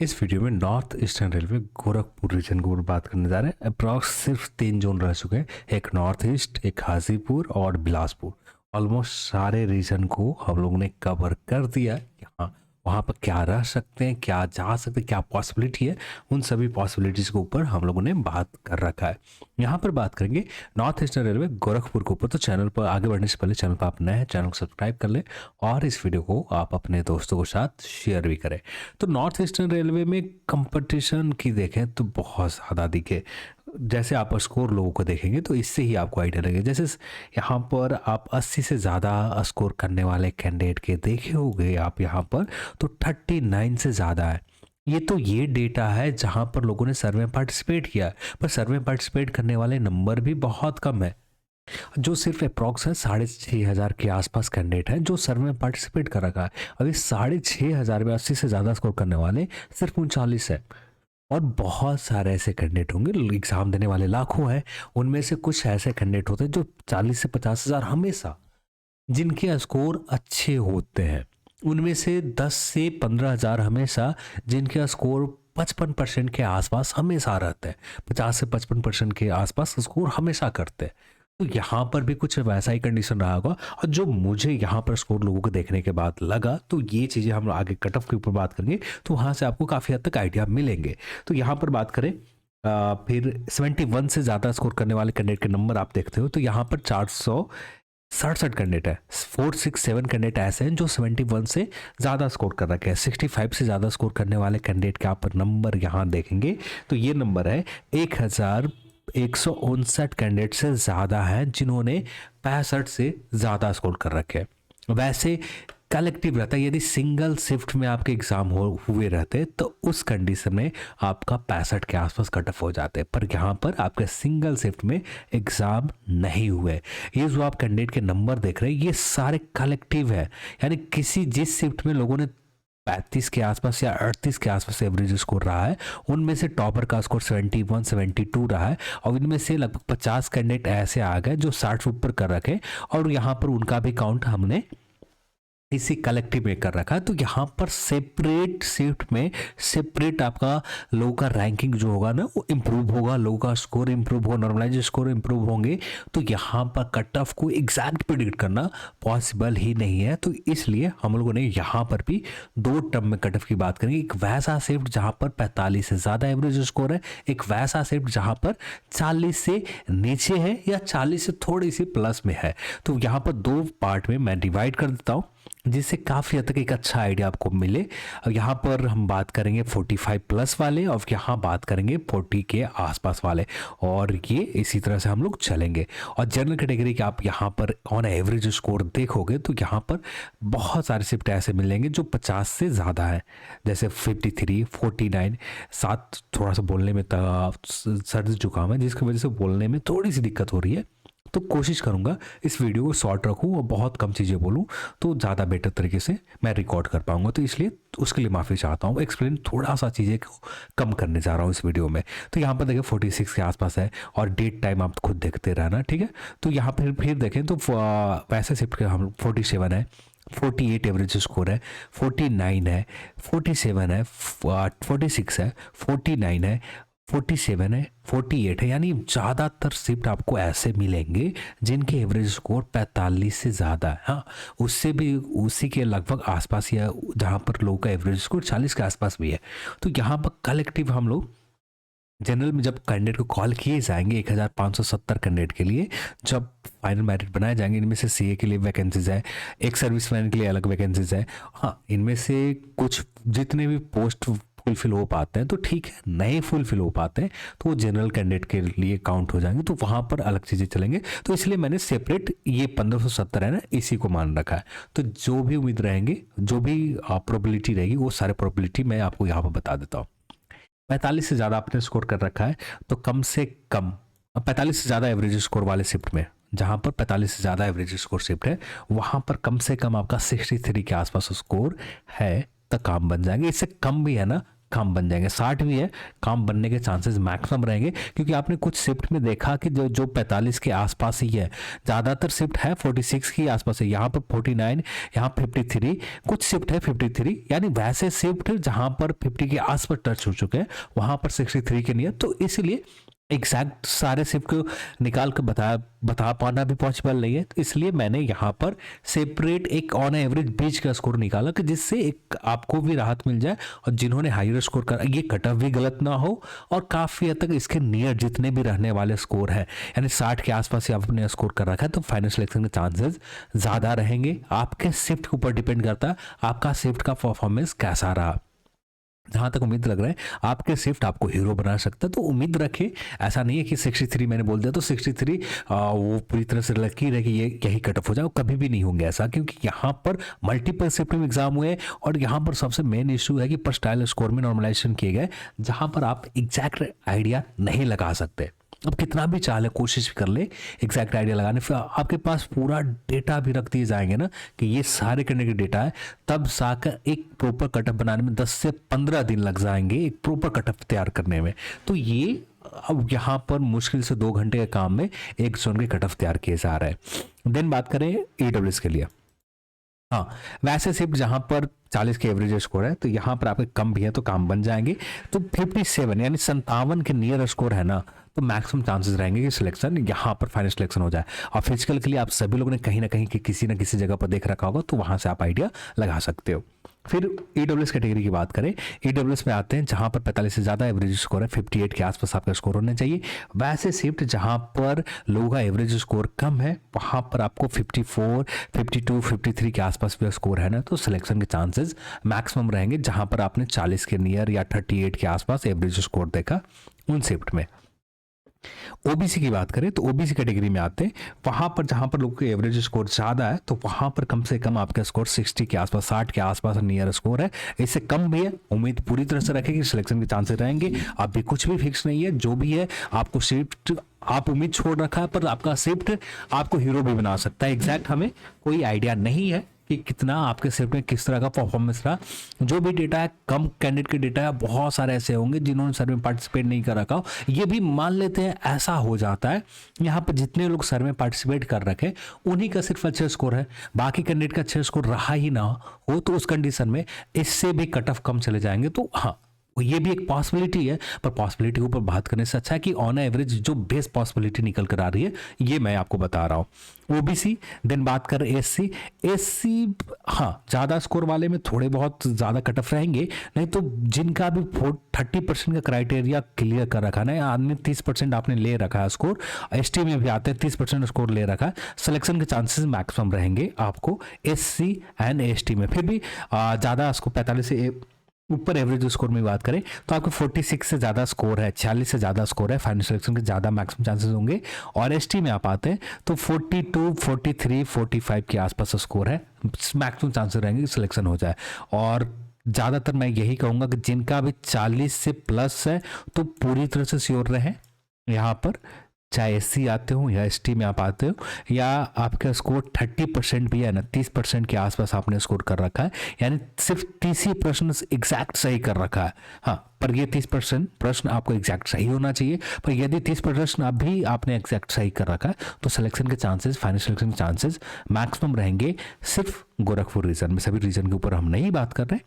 इस वीडियो में north eastern railway Gorakhpur region के ऊपर बात करने जा रहे हैं। अप्रॉक्स सिर्फ 3 जोन रह चुके हैं, एक नॉर्थ ईस्ट, एक हाजीपुर और बिलासपुर। ऑलमोस्ट सारे रीजन को हम लोगों ने कवर कर दिया है। यहाँ वहाँ पर क्या रह सकते हैं, क्या जा सकते हैं, क्या पॉसिबिलिटी है, उन सभी पॉसिबिलिटीज़ के ऊपर हम लोगों ने बात कर रखा है। यहाँ पर बात करेंगे नॉर्थ ईस्टर्न रेलवे गोरखपुर के ऊपर। तो चैनल पर आगे बढ़ने से पहले चैनल पर आप नए हैं, चैनल को सब्सक्राइब कर लें और इस वीडियो को आप अपने दोस्तों के साथ शेयर भी करें। तो नॉर्थ ईस्टर्न रेलवे में कंपटीशन की देखें तो बहुत ज़्यादा दिखे। जैसे आप स्कोर लोगों को देखेंगे तो इससे ही आपको आइडिया लगेगा। जैसे यहाँ पर आप 80 से ज़्यादा स्कोर करने वाले कैंडिडेट के देखे होंगे आप यहाँ पर, तो 39 से ज़्यादा है। ये डेटा है जहाँ पर लोगों ने सर्वे में पार्टिसिपेट किया है, पर सर्वे में पार्टिसिपेट करने वाले नंबर भी बहुत कम है। जो सिर्फ अप्रॉक्स है 6,500 के आसपास कैंडिडेट है जो सर्वे में पार्टिसिपेट कर रखा है। अभी 6,500 में 80 से ज़्यादा स्कोर करने वाले सिर्फ 39 है। और बहुत सारे ऐसे कैंडिडेट होंगे, एग्जाम देने वाले लाखों हैं, उनमें से कुछ ऐसे कैंडिडेट होते हैं जो 40 से 50,000 हमेशा, जिनके स्कोर अच्छे होते हैं। उनमें से 10 से 15,000 हमेशा जिनके स्कोर 55% के आसपास हमेशा रहते हैं, 50 से 55% के आसपास स्कोर हमेशा करते हैं। तो यहाँ पर भी कुछ वैसा ही कंडीशन रहा होगा। और जो मुझे यहाँ पर स्कोर लोगों को देखने के बाद लगा, तो ये चीज़ें हम आगे कट ऑफ के ऊपर बात करेंगे, तो वहाँ से आपको काफ़ी हद तक आइडिया मिलेंगे। तो यहाँ पर बात करें फिर 71 से ज़्यादा स्कोर करने वाले कैंडिडेट के नंबर आप देखते हो, तो यहाँ पर 467 कैंडिडेट है। 467 कैंडिडेट ऐसे हैं जो 71 से ज़्यादा स्कोर कर रखे हैं। 65 से ज़्यादा स्कोर करने वाले कैंडिडेट के आप नंबर यहाँ देखेंगे तो ये नंबर है 1,159 कैंडिडेट से ज़्यादा हैं जिन्होंने 65 से ज़्यादा स्कोर कर रखे हैं। वैसे कलेक्टिव रहता है, यदि सिंगल शिफ्ट में आपके एग्ज़ाम हुए रहते तो उस कंडीशन में आपका 65 के आसपास कट ऑफ हो जाते, पर यहाँ पर आपके सिंगल शिफ्ट में एग्ज़ाम नहीं हुए। ये जो आप कैंडिडेट के नंबर देख रहे हैं ये सारे कलेक्टिव है, यानी किसी जिस शिफ्ट में लोगों ने 35 के आसपास या 38 के आसपास एवरेज स्कोर रहा है, उनमें से टॉपर का स्कोर 71 72 रहा है। और इनमें से लगभग 50 कैंडिडेट ऐसे आ गए जो 60 ऊपर कर रखे, और यहाँ पर उनका भी काउंट हमने इसी कलेक्टिव में कर रखा है। तो यहाँ पर सेपरेट शिफ्ट में सेपरेट आपका लोगों का रैंकिंग जो होगा ना वो इम्प्रूव होगा, लोगों का स्कोर इम्प्रूव होगा, नॉर्मलाइज स्कोर इम्प्रूव होंगे। तो यहाँ पर कट ऑफ को एग्जैक्ट प्रिडिक्ट करना पॉसिबल ही नहीं है। तो इसलिए हम लोगों ने यहाँ पर भी 2 टर्म में कट ऑफ की बात करेंगे। एक वैसा शिफ्ट जहाँ पर 45 से ज़्यादा एवरेज स्कोर है, एक वैसा शिफ्ट जहाँ पर 40 से नीचे है या 40 से थोड़ी सी प्लस में है। तो यहाँ पर 2 पार्ट में मैं डिवाइड कर देता हूँ जिससे काफ़ी हद तक एक अच्छा आइडिया आपको मिले। यहाँ पर हम बात करेंगे 45 प्लस वाले और यहाँ बात करेंगे 40 के आसपास वाले, और ये इसी तरह से हम लोग चलेंगे। और जनरल कैटेगरी के आप यहाँ पर ऑन एवरेज स्कोर देखोगे तो यहाँ पर बहुत सारे शिफ्ट ऐसे मिलेंगे जो 50 से ज़्यादा है, जैसे 53, 49। साथ थोड़ा सा बोलने में सर्दी जुकाम है जिसकी वजह से बोलने में थोड़ी सी दिक्कत हो रही है, तो कोशिश करूंगा इस वीडियो को शॉर्ट रखूं और बहुत कम चीज़ें बोलूं तो ज़्यादा बेटर तरीके से मैं रिकॉर्ड कर पाऊंगा। तो इसलिए उसके लिए माफ़ी चाहता हूं। एक्सप्लेन थोड़ा सा चीज़ें को कम करने जा रहा हूं इस वीडियो में। तो यहाँ पर देखिए 46 के आसपास है और डेट टाइम आप खुद देखते रहना, ठीक है। तो यहाँ पर फिर देखें तो वैसे शिफ्ट के हम 47 है, 48 एवरेज स्कोर है, 49 है, 47 है, 46 है, 49 है, 47 है, 48 है। यानी ज़्यादातर शिफ्ट आपको ऐसे मिलेंगे जिनके एवरेज स्कोर 45 से ज़्यादा है। हाँ, उससे भी उसी के लगभग आसपास या जहाँ पर लोगों का एवरेज स्कोर 40 के आसपास भी है। तो यहाँ पर कलेक्टिव हम लोग जनरल में जब कैंडिडेट को कॉल किए जाएंगे 1,570 कैंडिडेट के लिए, जब फाइनल मेरिट बनाए जाएंगे, इनमें से सीए के लिए वैकेंसीज है, एक सर्विसमैन के लिए अलग वैकेंसीज है। हाँ, इनमें से कुछ जितने भी पोस्ट फुलफिल हो पाते हैं तो ठीक है, नहीं फुलफिल हो पाते हैं तो वो जनरल कैंडिडेट के लिए काउंट हो जाएंगे, तो वहाँ पर अलग चीज़ें चलेंगे। तो इसलिए मैंने सेपरेट ये 1570 है ना, इसी को मान रखा है। तो जो भी उम्मीद रहेंगे, जो भी प्रोबेबिलिटी रहेगी, वो सारे प्रोबेबिलिटी मैं आपको यहाँ पर बता देता हूँ। 45 से ज़्यादा आपने स्कोर कर रखा है तो कम से कम 45 से ज़्यादा एवरेज स्कोर वाले शिफ्ट में, जहाँ पर 45 से ज़्यादा एवरेज स्कोर शिफ्ट है, वहाँ पर कम से कम आपका 63 के आसपास स्कोर है तो काम बन जाएंगे। इससे कम भी है ना काम बन जाएंगे। 60 भी है, काम बनने के चांसेस मैक्सिमम रहेंगे, क्योंकि आपने कुछ शिफ्ट में देखा कि जो 45 के आसपास ही है, ज़्यादातर शिफ्ट है 46 के आसपास है, यहाँ पर 49, यहाँ 53, कुछ शिफ्ट है 53, यानी वैसे शिफ्ट जहाँ पर 50 के आसपास टच हो चुके हैं वहाँ पर 63 के नियर। तो इसलिए एग्जैक्ट सारे शिफ्ट को निकाल कर बता पाना भी पॉसिबल नहीं है, तो इसलिए मैंने यहाँ पर सेपरेट एक ऑन एवरेज बीच का स्कोर निकाला कि जिससे एक आपको भी राहत मिल जाए और जिन्होंने हायर स्कोर करा ये कट ऑफ भी गलत ना हो और काफ़ी हद तक इसके नियर जितने भी रहने वाले स्कोर हैं, यानी 60 के आसपास ही आपने स्कोर कर रखा है, तो फाइनल सिलेक्शन के चांसेस ज़्यादा रहेंगे। आपके शिफ्ट के ऊपर डिपेंड करता है आपका शिफ्ट का परफॉर्मेंस कैसा रहा। जहाँ तक उम्मीद लग रहा है आपके शिफ्ट आपको हीरो बना सकता है, तो उम्मीद रखें। ऐसा नहीं है कि 63 मैंने बोल दिया तो 63 वो पूरी तरह से लकीर है कि ये यही कट ऑफ हो जाए, कभी भी नहीं होंगे ऐसा, क्योंकि यहाँ पर मल्टीपल शिफ्ट में एग्जाम हुए और यहाँ पर सबसे मेन इशू है कि पर्सटाइल स्कोर में नॉर्मलाइजेशन किए गए, जहाँ पर आप एग्जैक्ट आइडिया नहीं लगा सकते। अब कितना भी चाहे कोशिश भी कर ले एग्जैक्ट आइडिया लगाने, फिर आपके पास पूरा डेटा भी रख दिए जाएंगे ना कि ये सारे करने के डेटा है, तब जाकर एक प्रॉपर कटअप बनाने में 10 से 15 दिन लग जाएंगे एक प्रॉपर कटअप तैयार करने में। तो ये अब यहाँ पर मुश्किल से 2 घंटे के काम में एक जोन के कटअप तैयार किए जा रहे हैं। देन बात करें ईडब्ल्यूएस के लिए, हाँ वैसे शिफ्ट जहाँ पर 40 के एवरेज स्कोर है तो यहाँ पर आपके कम भी है तो काम बन जाएंगे। तो 57 यानी 57 के नियर स्कोर है ना, तो मैक्सिमम चांसेस रहेंगे कि सिलेक्शन यहाँ पर फाइनल सिलेक्शन हो जाए। और फिजिकल के लिए आप सभी लोगों ने कहीं ना कहीं किसी न किसी जगह पर देख रखा होगा, तो वहाँ से आप आइडिया लगा सकते हो। फिर ईडब्ल्यूएस कैटेगरी की बात करें, ईडब्ल्यूएस में आते हैं जहाँ पर 45 से ज़्यादा एवरेज स्कोर है, 58 के आसपास आपका स्कोर होना चाहिए। वैसे शिफ्ट जहाँ पर लोगों का एवरेज स्कोर कम है वहाँ पर आपको 54, 52, 53 के आसपास भी स्कोर है ना, तो सिलेक्शन के चांसेस मैक्सिमम रहेंगे। जहाँ पर आपने 40 के नियर या 38 के आसपास एवरेज स्कोर देखा उन शिफ्ट में। ओबीसी की बात करें तो ओबीसी कैटेगरी में आते हैं वहां पर जहां पर लोगों के एवरेज स्कोर ज़्यादा है, तो वहां पर कम से कम आपका स्कोर 60 के आसपास, 60 के आसपास नियर स्कोर है। इससे कम भी है, उम्मीद पूरी तरह से रखें कि सिलेक्शन के चांसेस रहेंगे। अभी कुछ भी फिक्स नहीं है, जो भी है आपको शिफ्ट आप उम्मीद छोड़ रखा है, पर आपका शिफ्ट आपको हीरो भी बना सकता है। एग्जैक्ट हमें कोई आइडिया नहीं है कि कितना आपके शिफ्ट में किस तरह का परफॉर्मेंस रहा। जो भी डेटा है कम कैंडिडेट के डेटा है, बहुत सारे ऐसे होंगे जिन्होंने सर्वे में पार्टिसिपेट नहीं कर रखा हो। ये भी मान लेते हैं ऐसा हो जाता है, यहाँ पर जितने लोग सर्वे में पार्टिसिपेट कर रखे उन्हीं का सिर्फ अच्छा स्कोर है, बाकी कैंडिडेट का अच्छा स्कोर रहा ही ना हो, तो उस कंडीशन में इससे भी कट ऑफ कम चले जाएंगे। तो हाँ ये भी एक पॉसिबिलिटी है, पर पॉसिबिलिटी के ऊपर बात करने से अच्छा है कि ऑन एवरेज जो बेस्ट पॉसिबिलिटी निकल कर आ रही है ये मैं आपको बता रहा हूँ। ओबीसी, देन बात कर एससी। एससी हाँ ज़्यादा स्कोर वाले में थोड़े बहुत ज़्यादा कट ऑफ रहेंगे, नहीं तो जिनका भी 30% का क्राइटेरिया क्लियर कर रखा है ना, आदमी 30% आपने ले रखा है स्कोर, एसटी में भी आते हैं 30% स्कोर ले रखा है, सिलेक्शन के चांसेस मैक्सिमम रहेंगे आपको एससी एंड एसटी में। फिर भी ज़्यादा स्कोर 45 से ऊपर एवरेज स्कोर में बात करें तो आपको 46 से ज़्यादा स्कोर है, 46 से ज़्यादा स्कोर है, फाइनल सिलेक्शन के ज़्यादा मैक्सिमम चांसेस होंगे। और एसटी में आप आते हैं तो 42, 43, 45 के आसपास स्कोर है, मैक्सिमम चांसेस रहेंगे कि सिलेक्शन हो जाए। और ज़्यादातर मैं यही कहूँगा कि जिनका भी 40 से प्लस है तो पूरी तरह से श्योर रहें यहाँ पर, चाहे एससी आते हो या एसटी में आप आते हो, या आपका स्कोर 30% भी है ना, 30% के आसपास आपने स्कोर कर रखा है, यानी सिर्फ 30 ही प्रश्न एग्जैक्ट सही कर रखा है। हाँ पर ये 30% प्रश्न आपको एग्जैक्ट सही होना चाहिए, पर यदि 30 प्रश्न अभी आपने एग्जैक्ट सही कर रखा है तो सिलेक्शन के चांसेस, फाइनल सिलेक्शन के चांसेस मैक्सिमम रहेंगे। सिर्फ गोरखपुर रीजन में, सभी रीजन के ऊपर हम नहीं बात कर रहे,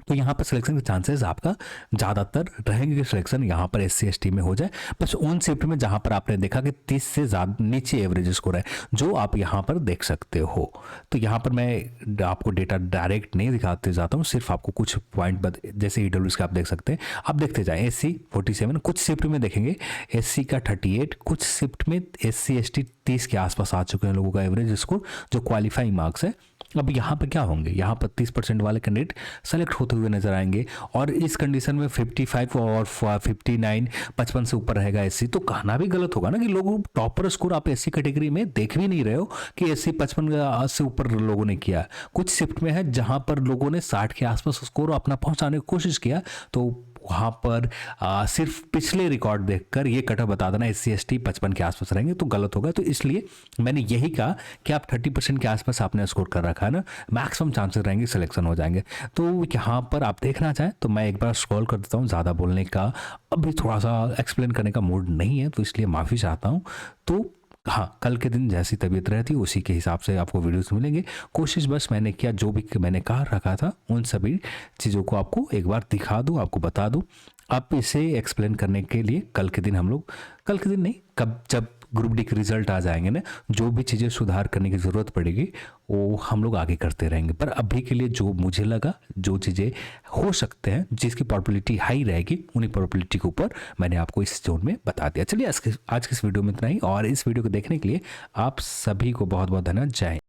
तो यहाँ पर सिलेक्शन के चांसेस आपका ज़्यादातर रहेंगे कि सिलेक्शन यहाँ पर एससी एसटी में हो जाए। बस उन शिफ्ट में जहाँ पर आपने देखा कि 30 से ज़्यादा नीचे एवरेज स्कोर है, जो आप यहाँ पर देख सकते हो। तो यहाँ पर मैं आपको डेटा डायरेक्ट नहीं दिखाते जाता हूँ, सिर्फ आपको कुछ पॉइंट जैसे ईडब्ल्यूएस का आप देख सकते हैं, आप देखते जाएँ। एससी 47, कुछ शिफ्ट में देखेंगे एससी का 38, कुछ शिफ्ट में एससी एसटी 30 के आसपास आ चुके हैं लोगों का एवरेज स्कोर जो क्वालिफाइंग मार्क्स है। अब यहाँ पर क्या होंगे, यहाँ पर 30% वाले कैंडिडेट सेलेक्ट होते हुए नजर आएंगे, और इस कंडीशन में 55 और 59, 55 से ऊपर रहेगा एससी। तो कहना भी गलत होगा ना कि लोगों टॉपर स्कोर आप एससी कैटेगरी में देख भी नहीं रहे हो कि एससी 55 से ऊपर लोगों ने किया। कुछ शिफ्ट में है जहाँ पर लोगों ने 60 के आसपास स्कोर अपना पहुँचाने की कोशिश किया, तो वहाँ पर सिर्फ पिछले रिकॉर्ड देखकर ये कट ऑफ बता देना SC/ST 55 के आसपास रहेंगे तो गलत होगा। तो इसलिए मैंने यही कहा कि आप 30% के आसपास आपने स्कोर कर रखा है ना, मैक्सिमम चांसेस रहेंगे सिलेक्शन हो जाएंगे। तो यहाँ पर आप देखना चाहें तो मैं एक बार स्क्रॉल कर देता हूँ, ज़्यादा बोलने का अभी थोड़ा सा एक्सप्लेन करने का मूड नहीं है, तो इसलिए माफ़ी चाहता हूँ। तो हाँ, कल के दिन जैसी तबीयत रहती है उसी के हिसाब से आपको वीडियोस मिलेंगे। कोशिश बस मैंने किया, जो भी मैंने कहा रखा था उन सभी चीज़ों को आपको एक बार दिखा दूँ, आपको बता दूँ। आप इसे एक्सप्लेन करने के लिए कल के दिन हम लोग, कल के दिन नहीं, कब जब ग्रुप डी के रिजल्ट आ जाएंगे ना, जो भी चीज़ें सुधार करने की ज़रूरत पड़ेगी वो हम लोग आगे करते रहेंगे। पर अभी के लिए जो मुझे लगा, जो चीज़ें हो सकते हैं जिसकी प्रोबेबिलिटी हाई रहेगी, उन्हीं प्रोबेबिलिटी के ऊपर मैंने आपको इस जोन में बता दिया। चलिए आज की इस वीडियो में इतना ही, और इस वीडियो को देखने के लिए आप सभी को बहुत बहुत धन्यवाद। जय हिंद।